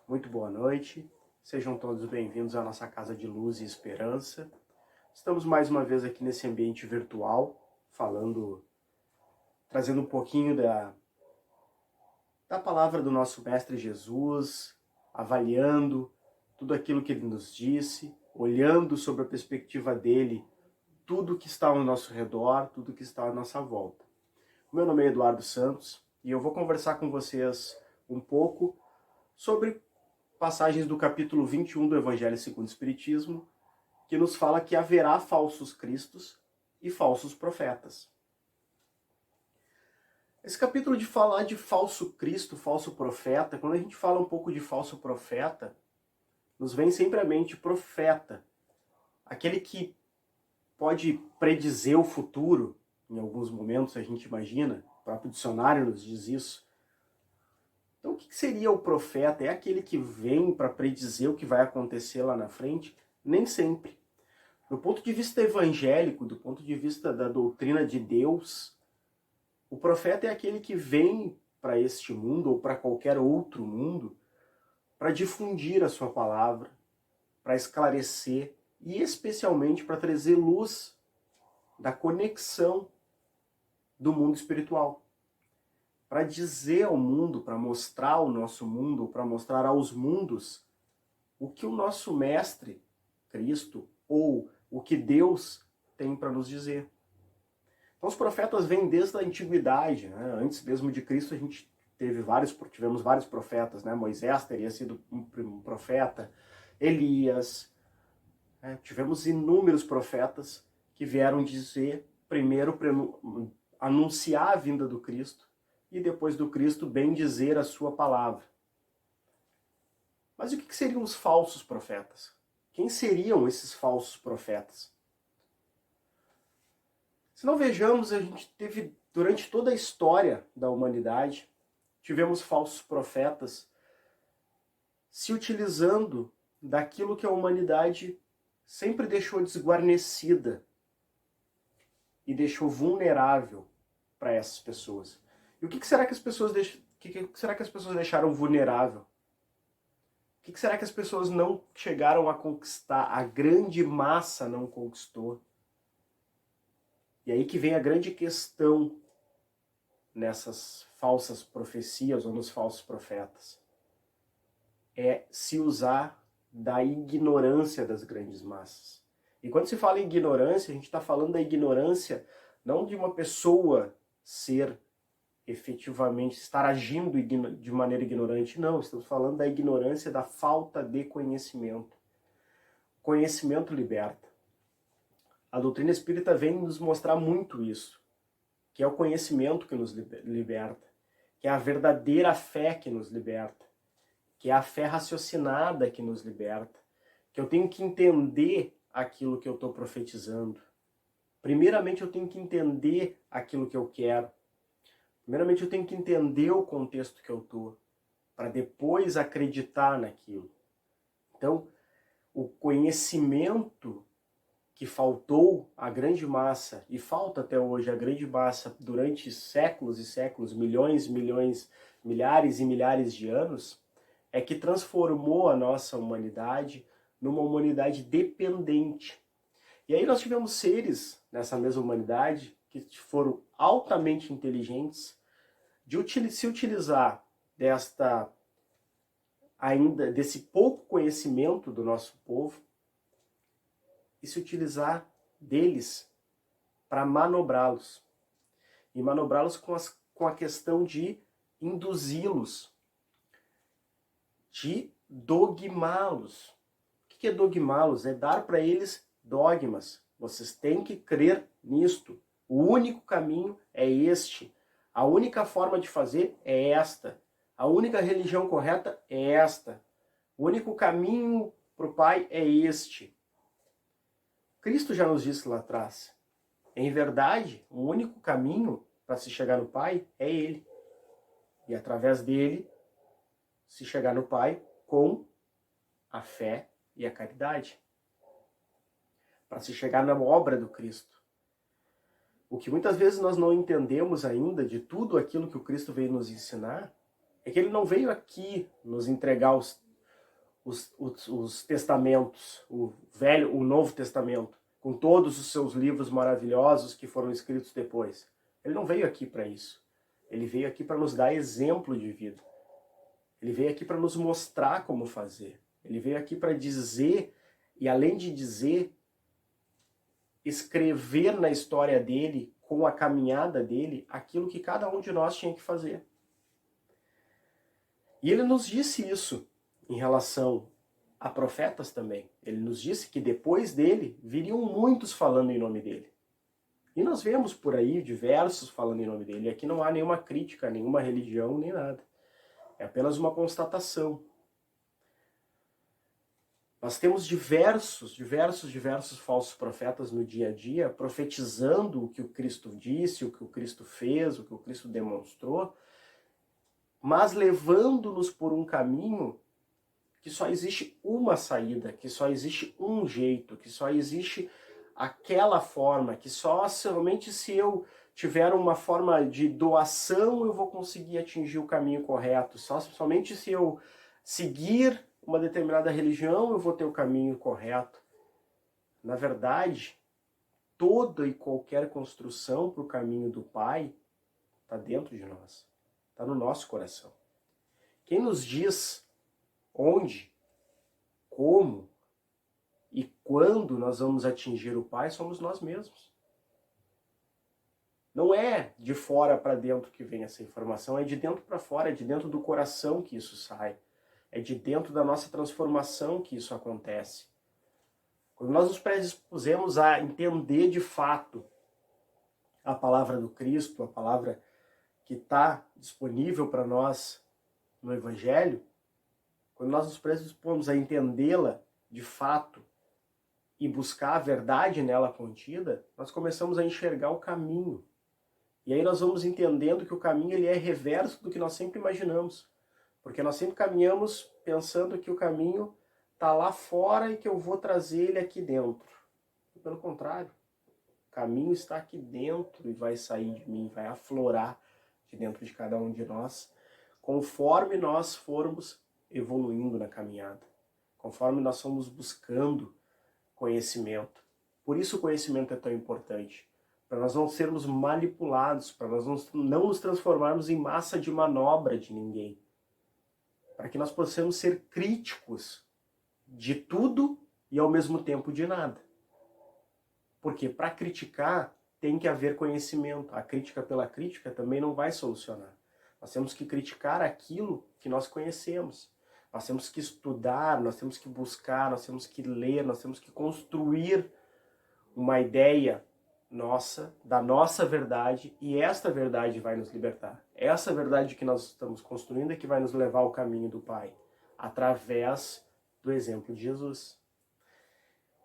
Muito boa noite, sejam todos bem-vindos à nossa Casa de Luz e Esperança. Estamos mais uma vez aqui nesse ambiente virtual, trazendo um pouquinho da palavra do nosso Mestre Jesus, avaliando tudo aquilo que ele nos disse, olhando sobre a perspectiva dele, tudo que está ao nosso redor, tudo que está à nossa volta. Meu nome é Eduardo Santos e eu vou conversar com vocês um pouco sobre passagens do capítulo 21 do Evangelho segundo o Espiritismo, que nos fala que haverá falsos cristos e falsos profetas. Esse capítulo de falar de falso Cristo, falso profeta, quando a gente fala um pouco de falso profeta, nos vem sempre à mente profeta, aquele que pode predizer o futuro, em alguns momentos a gente imagina, o próprio dicionário nos diz isso. Então o que seria o profeta? É aquele que vem para predizer o que vai acontecer lá na frente? Nem sempre. Do ponto de vista evangélico, do ponto de vista da doutrina de Deus, o profeta é aquele que vem para este mundo ou para qualquer outro mundo para difundir a sua palavra, para esclarecer e especialmente para trazer luz da conexão do mundo espiritual. Para dizer ao mundo, para mostrar ao nosso mundo, para mostrar aos mundos o que o nosso Mestre, Cristo, ou o que Deus tem para nos dizer. Então os profetas vêm desde a antiguidade, né? Antes mesmo de Cristo a gente tivemos vários profetas, né? Moisés teria sido um profeta, Elias, né? Tivemos inúmeros profetas que vieram dizer, primeiro anunciar a vinda do Cristo, e depois do Cristo bem dizer a sua palavra. Mas o que seriam os falsos profetas? Quem seriam esses falsos profetas? Se não vejamos, a gente teve, durante toda a história da humanidade, tivemos falsos profetas se utilizando daquilo que a humanidade sempre deixou desguarnecida e deixou vulnerável para essas pessoas. E o que será que as pessoas deixaram vulnerável? O que será que as pessoas não chegaram a conquistar? A grande massa não conquistou. E aí que vem a grande questão nessas falsas profecias ou nos falsos profetas. É se usar da ignorância das grandes massas. E quando se fala em ignorância, a gente está falando da ignorância não de uma pessoa ser efetivamente, estar agindo de maneira ignorante, não. Estamos falando da ignorância, da falta de conhecimento. Conhecimento liberta. A doutrina espírita vem nos mostrar muito isso, que é o conhecimento que nos liberta, que é a verdadeira fé que nos liberta, que é a fé raciocinada que nos liberta, que eu tenho que entender aquilo que eu estou profetizando. Primeiramente eu tenho que entender aquilo que eu quero. Primeiramente eu tenho que entender o contexto que eu estou, para depois acreditar naquilo. Então, o conhecimento que faltou à grande massa, e falta até hoje a grande massa durante séculos e séculos, milhões, milhares e milhares de anos, é que transformou a nossa humanidade numa humanidade dependente. E aí nós tivemos seres nessa mesma humanidade que foram altamente inteligentes de se utilizar desse pouco conhecimento do nosso povo e se utilizar deles para manobrá-los. E manobrá-los com a questão de induzi-los, de dogmá-los. O que é dogmá-los? É dar para eles dogmas. Vocês têm que crer nisto. O único caminho é este. A única forma de fazer é esta. A única religião correta é esta. O único caminho para o Pai é este. Cristo já nos disse lá atrás. Em verdade, o único caminho para se chegar no Pai é Ele. E através dele, se chegar no Pai com a fé e a caridade. Para se chegar na obra do Cristo. O que muitas vezes nós não entendemos ainda de tudo aquilo que o Cristo veio nos ensinar, é que ele não veio aqui nos entregar os testamentos, o Velho, o Novo Testamento, com todos os seus livros maravilhosos que foram escritos depois. Ele não veio aqui para isso. Ele veio aqui para nos dar exemplo de vida. Ele veio aqui para nos mostrar como fazer. Ele veio aqui para dizer, e além de dizer, escrever na história dele, com a caminhada dele, aquilo que cada um de nós tinha que fazer. E ele nos disse isso em relação a profetas também. Ele nos disse que depois dele viriam muitos falando em nome dele. E nós vemos por aí diversos falando em nome dele. E aqui não há nenhuma crítica, nenhuma religião, nem nada. É apenas uma constatação. Nós temos diversos falsos profetas no dia a dia, profetizando o que o Cristo disse, o que o Cristo fez, o que o Cristo demonstrou, mas levando-nos por um caminho que só existe uma saída, que só existe um jeito, que só existe aquela forma, que somente se eu tiver uma forma de doação eu vou conseguir atingir o caminho correto, somente se eu seguir uma determinada religião eu vou ter o caminho correto. Na verdade, toda e qualquer construção para o caminho do Pai está dentro de nós, está no nosso coração. Quem nos diz onde, como e quando nós vamos atingir o Pai somos nós mesmos. Não é de fora para dentro que vem essa informação, é de dentro para fora, é de dentro do coração que isso sai. É de dentro da nossa transformação que isso acontece. Quando nós nos predispusemos a entender de fato a palavra do Cristo, a palavra que está disponível para nós no Evangelho, quando nós nos predispomos a entendê-la de fato e buscar a verdade nela contida, nós começamos a enxergar o caminho. E aí nós vamos entendendo que o caminho ele é reverso do que nós sempre imaginamos. Porque nós sempre caminhamos pensando que o caminho está lá fora e que eu vou trazer ele aqui dentro. E pelo contrário, o caminho está aqui dentro e vai sair de mim, vai aflorar de dentro de cada um de nós, conforme nós formos evoluindo na caminhada, conforme nós formos buscando conhecimento. Por isso o conhecimento é tão importante, para nós não sermos manipulados, para nós não nos transformarmos em massa de manobra de ninguém, para que nós possamos ser críticos de tudo e ao mesmo tempo de nada. Porque para criticar tem que haver conhecimento. A crítica pela crítica também não vai solucionar. Nós temos que criticar aquilo que nós conhecemos. Nós temos que estudar, nós temos que buscar, nós temos que ler, nós temos que construir uma ideia nossa, da nossa verdade, e esta verdade vai nos libertar. Essa verdade que nós estamos construindo é que vai nos levar ao caminho do Pai, através do exemplo de Jesus.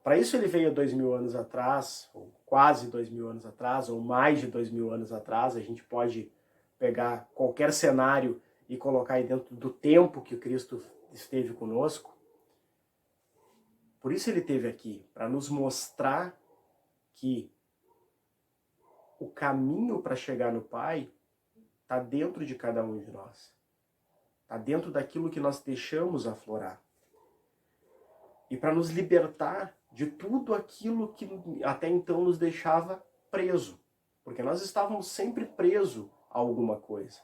Para isso ele veio 2000 anos atrás, ou quase 2000 anos atrás, ou mais de 2000 anos atrás. A gente pode pegar qualquer cenário e colocar aí dentro do tempo que Cristo esteve conosco. Por isso ele esteve aqui, para nos mostrar que o caminho para chegar no Pai está dentro de cada um de nós. Está dentro daquilo que nós deixamos aflorar. E para nos libertar de tudo aquilo que até então nos deixava preso. Porque nós estávamos sempre presos a alguma coisa.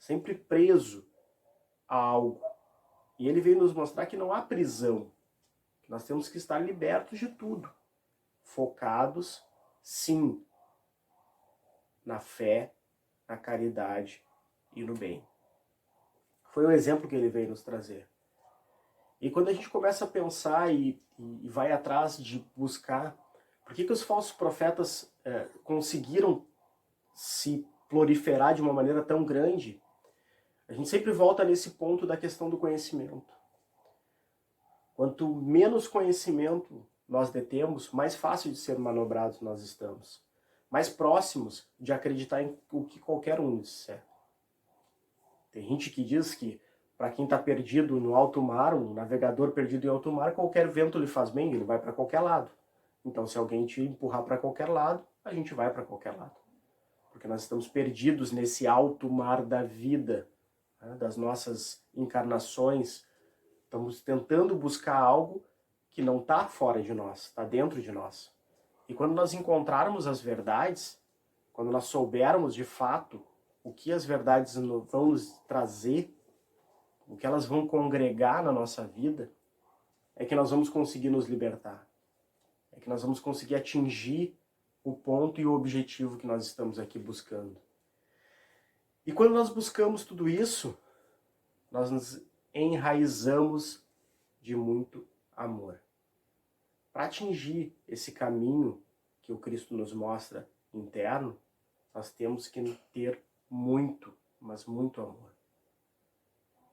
Sempre preso a algo. E ele veio nos mostrar que não há prisão. Que nós temos que estar libertos de tudo. Focados, sim, na fé, na caridade e no bem. Foi o exemplo que ele veio nos trazer. E quando a gente começa a pensar e vai atrás de buscar por que os falsos profetas conseguiram se proliferar de uma maneira tão grande, a gente sempre volta nesse ponto da questão do conhecimento. Quanto menos conhecimento nós detemos, mais fácil de ser manobrados nós estamos. Mais próximos de acreditar em o que qualquer um disser. Tem gente que diz que para quem está perdido no alto mar, um navegador perdido em alto mar, qualquer vento lhe faz bem, ele vai para qualquer lado. Então se alguém te empurrar para qualquer lado, a gente vai para qualquer lado. Porque nós estamos perdidos nesse alto mar da vida, né, das nossas encarnações, Estamos tentando buscar algo que não está fora de nós, está dentro de nós. E quando nós encontrarmos as verdades, quando nós soubermos de fato o que as verdades vão nos trazer, o que elas vão congregar na nossa vida, é que nós vamos conseguir nos libertar. É que nós vamos conseguir atingir o ponto e o objetivo que nós estamos aqui buscando. E quando nós buscamos tudo isso, nós nos enraizamos de muito amor. Para atingir esse caminho que o Cristo nos mostra interno, nós temos que ter muito, mas muito amor.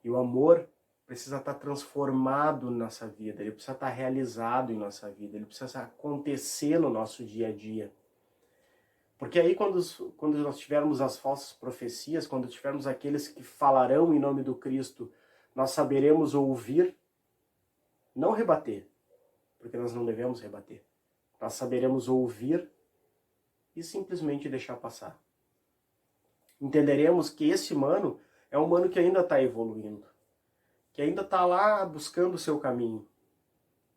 E o amor precisa estar transformado na nossa vida, ele precisa estar realizado em nossa vida, ele precisa acontecer no nosso dia a dia. Porque aí quando nós tivermos as falsas profecias, quando tivermos aqueles que falarão em nome do Cristo, nós saberemos ouvir, não rebater, porque nós não devemos rebater. Nós saberemos ouvir e simplesmente deixar passar. Entenderemos que esse humano é um humano que ainda está evoluindo, que ainda está lá buscando o seu caminho.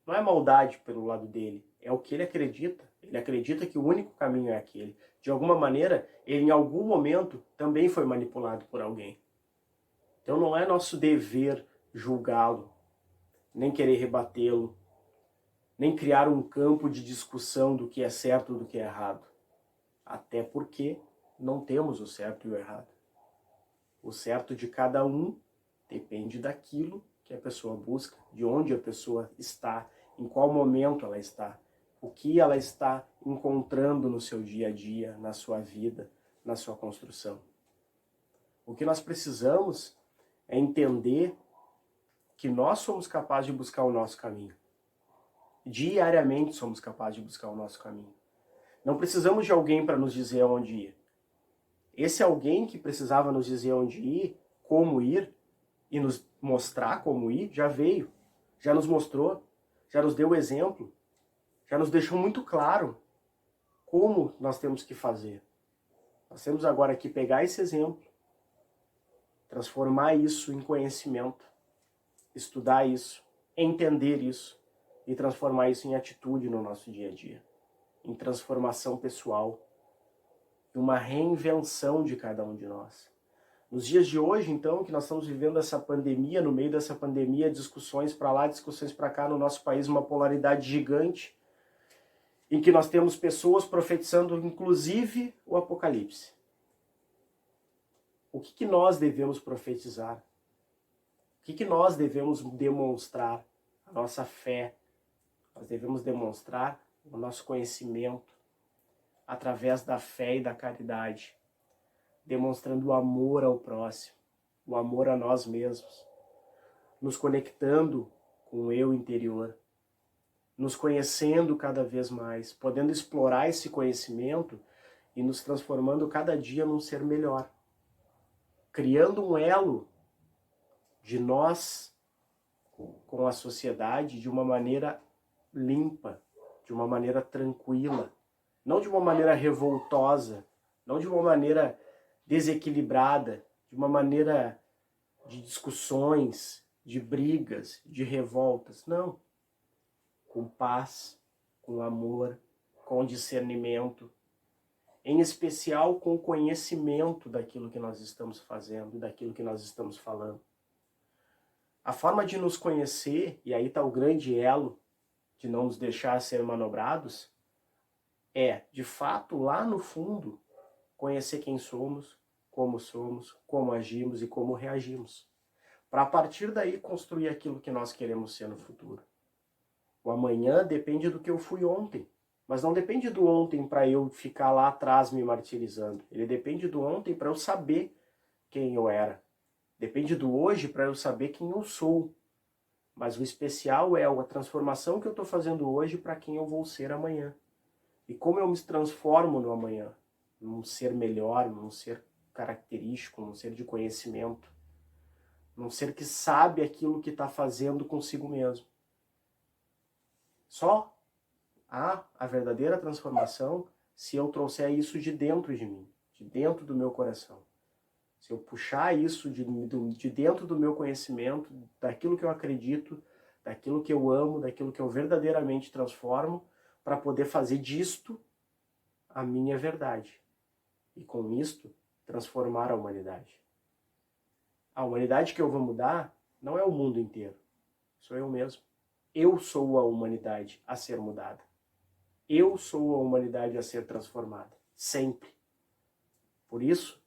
Não é maldade pelo lado dele, é o que ele acredita. Ele acredita que o único caminho é aquele. De alguma maneira, ele em algum momento também foi manipulado por alguém. Então não é nosso dever julgá-lo, nem querer rebatê-lo, nem criar um campo de discussão do que é certo e do que é errado. Até porque não temos o certo e o errado. O certo de cada um depende daquilo que a pessoa busca, de onde a pessoa está, em qual momento ela está, o que ela está encontrando no seu dia a dia, na sua vida, na sua construção. O que nós precisamos é entender que nós somos capazes de buscar o nosso caminho. Diariamente somos capazes de buscar o nosso caminho. Não precisamos de alguém para nos dizer aonde ir. Esse alguém que precisava nos dizer onde ir, como ir, e nos mostrar como ir, já veio, já nos mostrou, já nos deu o exemplo, já nos deixou muito claro como nós temos que fazer. Nós temos agora que pegar esse exemplo, transformar isso em conhecimento, estudar isso, entender isso e transformar isso em atitude no nosso dia a dia, em transformação pessoal, em uma reinvenção de cada um de nós. Nos dias de hoje, então, que nós estamos vivendo essa pandemia, no meio dessa pandemia, discussões para lá, discussões para cá, no nosso país, uma polaridade gigante, em que nós temos pessoas profetizando, inclusive, o Apocalipse. O que nós devemos profetizar? O que nós devemos demonstrar? A nossa fé. Nós devemos demonstrar o nosso conhecimento através da fé e da caridade, demonstrando o amor ao próximo, o amor a nós mesmos, nos conectando com o eu interior, nos conhecendo cada vez mais, podendo explorar esse conhecimento e nos transformando cada dia num ser melhor, criando um elo de nós com a sociedade de uma maneira limpa, de uma maneira tranquila, não de uma maneira revoltosa, não de uma maneira desequilibrada, de uma maneira de discussões, de brigas, de revoltas. Não. Com paz, com amor, com discernimento, em especial com conhecimento daquilo que nós estamos fazendo e daquilo que nós estamos falando. A forma de nos conhecer, e aí está o grande elo de não nos deixar ser manobrados, é, de fato, lá no fundo, conhecer quem somos, como agimos e como reagimos. Para a partir daí construir aquilo que nós queremos ser no futuro. O amanhã depende do que eu fui ontem, mas não depende do ontem para eu ficar lá atrás me martirizando. Ele depende do ontem para eu saber quem eu era. Depende do hoje para eu saber quem eu sou. Mas o especial é a transformação que eu estou fazendo hoje para quem eu vou ser amanhã. E como eu me transformo no amanhã, num ser melhor, num ser característico, num ser de conhecimento, num ser que sabe aquilo que está fazendo consigo mesmo. Só há a verdadeira transformação se eu trouxer isso de dentro de mim, de dentro do meu coração. se eu puxar isso de dentro do meu conhecimento, daquilo que eu acredito, daquilo que eu amo, daquilo que eu verdadeiramente transformo, para poder fazer disto a minha verdade. E com isto, transformar a humanidade. A humanidade que eu vou mudar não é o mundo inteiro, sou eu mesmo. Eu sou a humanidade a ser mudada. Eu sou a humanidade a ser transformada, sempre. Por isso,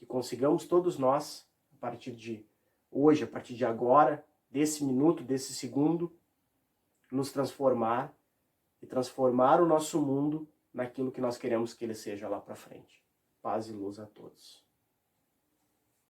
que consigamos todos nós, a partir de hoje, a partir de agora, desse minuto, desse segundo, nos transformar e transformar o nosso mundo naquilo que nós queremos que ele seja lá para frente. Paz e luz a todos.